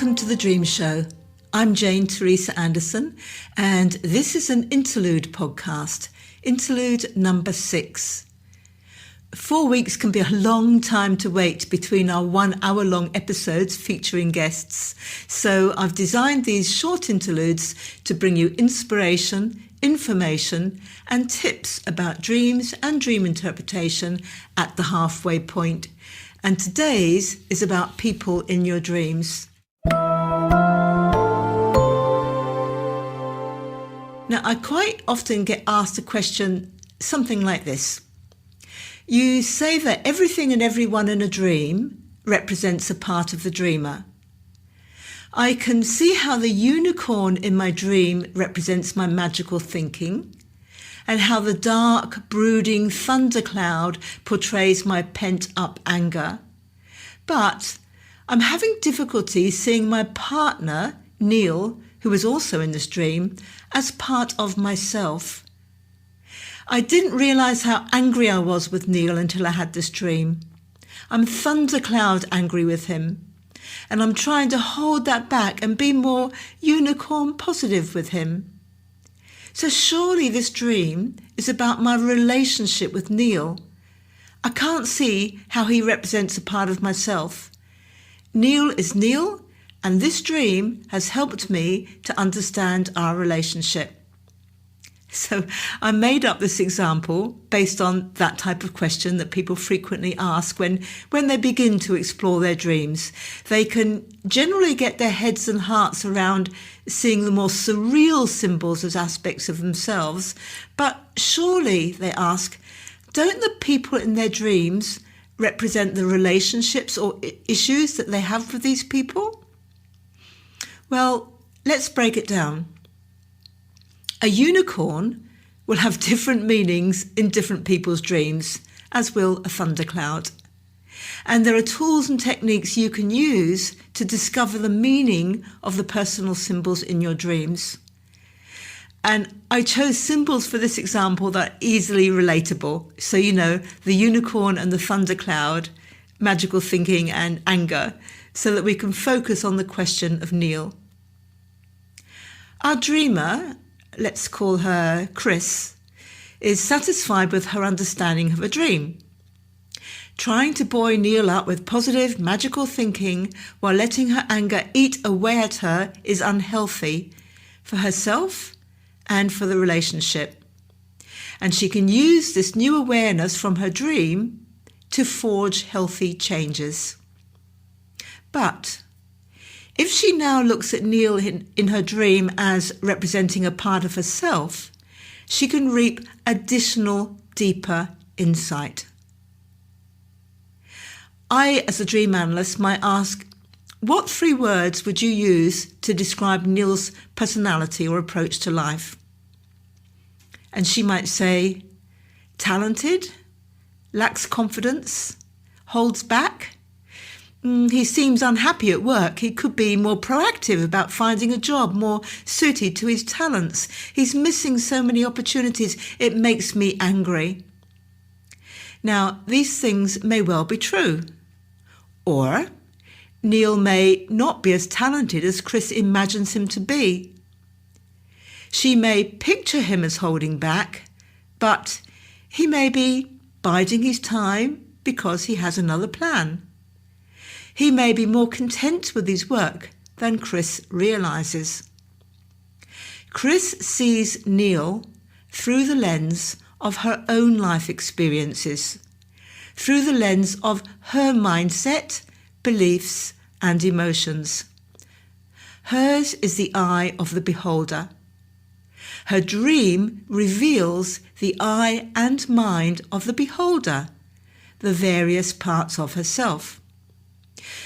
Welcome to The Dream Show. I'm Jane Teresa Anderson, and this is an Interlude podcast, Interlude number 6. 4 weeks can be a long time to wait between our 1 hour-long episodes featuring guests, so I've designed these short interludes to bring you inspiration, information, and tips about dreams and dream interpretation at the halfway point. And today's is about people in your dreams. Now, I quite often get asked a question, something like this. You say that everything and everyone in a dream represents a part of the dreamer. I can see how the unicorn in my dream represents my magical thinking, and how the dark, brooding thundercloud portrays my pent-up anger. But I'm having difficulty seeing my partner, Neil, who is also in this dream, as part of myself. I didn't realise how angry I was with Neil until I had this dream. I'm thundercloud angry with him, and I'm trying to hold that back and be more unicorn positive with him. So surely this dream is about my relationship with Neil. I can't see how he represents a part of myself. Neil is Neil, and this dream has helped me to understand our relationship. So I made up this example based on that type of question that people frequently ask when they begin to explore their dreams. They can generally get their heads and hearts around seeing the more surreal symbols as aspects of themselves. But surely, they ask, don't the people in their dreams represent the relationships or issues that they have with these people? Well, let's break it down. A unicorn will have different meanings in different people's dreams, as will a thundercloud. And there are tools and techniques you can use to discover the meaning of the personal symbols in your dreams. And I chose symbols for this example that are easily relatable. So, the unicorn and the thundercloud, magical thinking and anger, so that we can focus on the question of Neil. Our dreamer, let's call her Chris, is satisfied with her understanding of a dream. Trying to buoy Neil up with positive, magical thinking while letting her anger eat away at her is unhealthy for herself and for the relationship. And she can use this new awareness from her dream to forge healthy changes. But if she now looks at Neil in her dream as representing a part of herself, she can reap additional, deeper insight. I, as a dream analyst, might ask, what 3 words would you use to describe Neil's personality or approach to life? And she might say, talented, lacks confidence, holds back. He seems unhappy at work. He could be more proactive about finding a job more suited to his talents. He's missing so many opportunities. It makes me angry. Now, these things may well be true. Or Neil may not be as talented as Chris imagines him to be. She may picture him as holding back, but he may be biding his time because he has another plan. He may be more content with his work than Chris realises. Chris sees Neil through the lens of her own life experiences, through the lens of her mindset, beliefs, and emotions. Hers is the eye of the beholder. Her dream reveals the eye and mind of the beholder, the various parts of herself.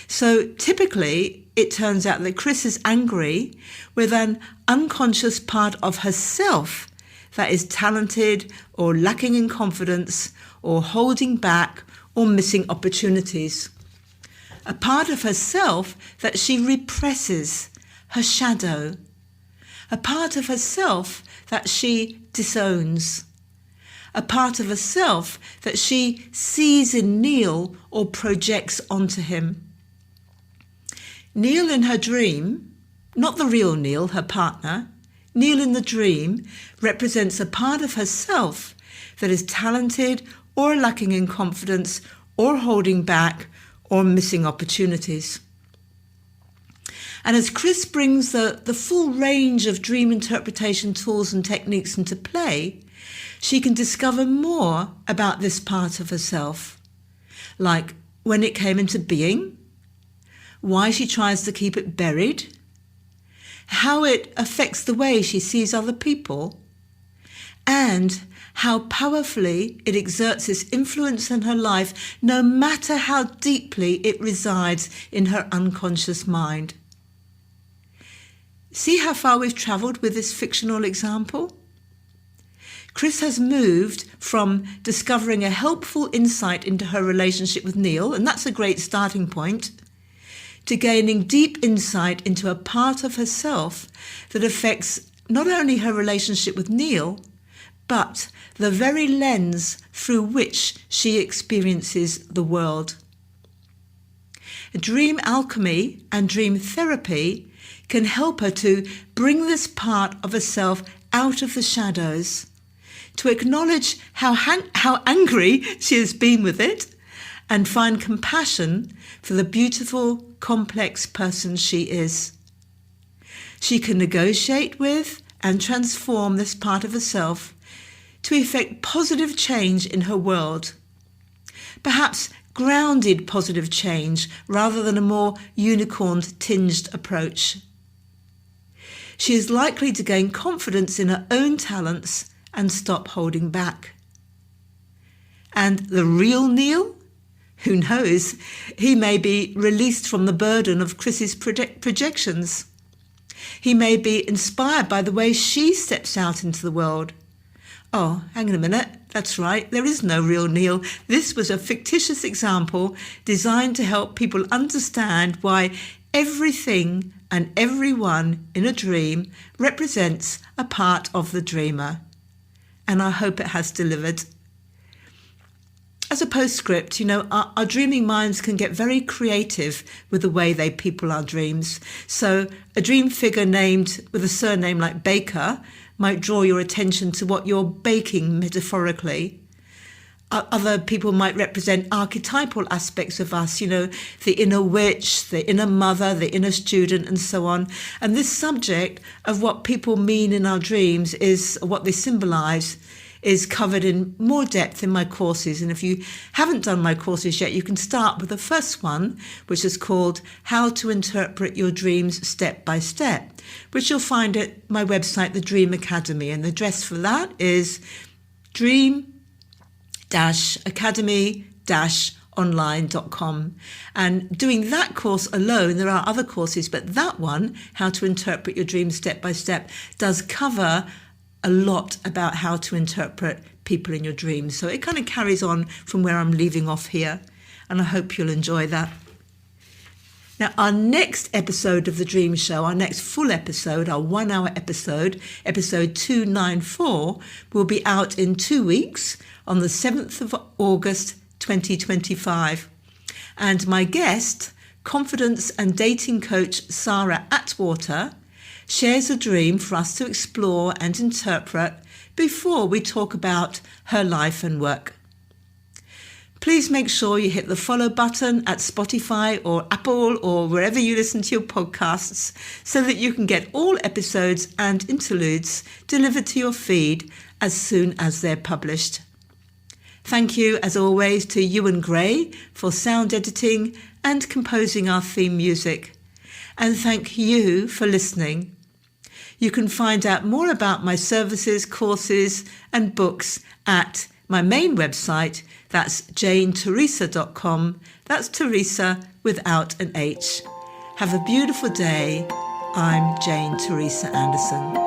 So typically, it turns out that Chris is angry with an unconscious part of herself that is talented or lacking in confidence or holding back or missing opportunities. A part of herself that she represses, her shadow. A part of herself that she disowns. A part of herself that she sees in Neil or projects onto him. Neil in her dream, not the real Neil, her partner, Neil in the dream represents a part of herself that is talented or lacking in confidence or holding back or missing opportunities. And as Chris brings the full range of dream interpretation tools and techniques into play, she can discover more about this part of herself, like when it came into being, why she tries to keep it buried, how it affects the way she sees other people, and how powerfully it exerts its influence in her life, no matter how deeply it resides in her unconscious mind. See how far we've travelled with this fictional example? Chris has moved from discovering a helpful insight into her relationship with Neil, and that's a great starting point, to gaining deep insight into a part of herself that affects not only her relationship with Neil, but the very lens through which she experiences the world. Dream alchemy and dream therapy can help her to bring this part of herself out of the shadows, to acknowledge how angry she has been with it, and find compassion for the beautiful, complex person she is. She can negotiate with and transform this part of herself to effect positive change in her world. Perhaps grounded positive change rather than a more unicorn-tinged approach. She is likely to gain confidence in her own talents and stop holding back. And the real Neil? Who knows? He may be released from the burden of Chris's projections. He may be inspired by the way she steps out into the world. Oh, hang on a minute. That's right. There is no real Neil. This was a fictitious example designed to help people understand why everything and everyone in a dream represents a part of the dreamer. And I hope it has delivered. As a postscript, our dreaming minds can get very creative with the way they people our dreams. So a dream figure named with a surname like Baker might draw your attention to what you're baking metaphorically. Other people might represent archetypal aspects of us, the inner witch, the inner mother, the inner student, and so on. And this subject of what people mean in our dreams is what they symbolize is covered in more depth in my courses. And if you haven't done my courses yet, you can start with the first one, which is called How to Interpret Your Dreams Step by Step, which you'll find at my website, The Dream Academy. And the address for that is dream-academy-online.com. And doing that course alone, there are other courses, but that one, How to Interpret Your Dreams Step by Step, does cover a lot about how to interpret people in your dreams. So it kind of carries on from where I'm leaving off here, and I hope you'll enjoy that. Now, our next episode of The Dream Show, our next full episode, our 1 hour episode, episode 294, will be out in 2 weeks on the 7th of August 2025. And my guest, confidence and dating coach Tzara Attwater, shares a dream for us to explore and interpret before we talk about her life and work. Please make sure you hit the follow button at Spotify or Apple or wherever you listen to your podcasts so that you can get all episodes and interludes delivered to your feed as soon as they're published. Thank you, as always, to Ewan Gray for sound editing and composing our theme music. And thank you for listening. You can find out more about my services, courses and books at my main website. That's janetheresa.com. That's Teresa without an H. Have a beautiful day. I'm Jane Theresa Anderson.